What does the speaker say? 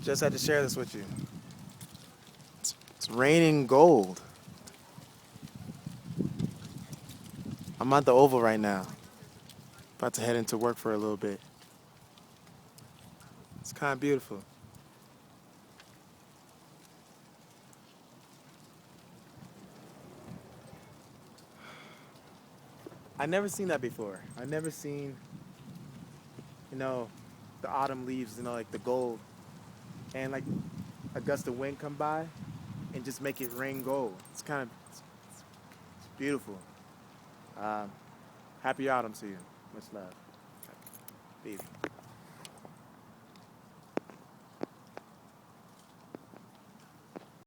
Just had to share this with you. It's raining gold. I'm at the Oval right now. About to head into work for a little bit. It's kind of beautiful. I never seen that before. I never seen, you know, the autumn leaves, like the gold, and like a gust of wind come by and just make it rain gold. It's beautiful. Um, Happy autumn to you. Much love. Peace.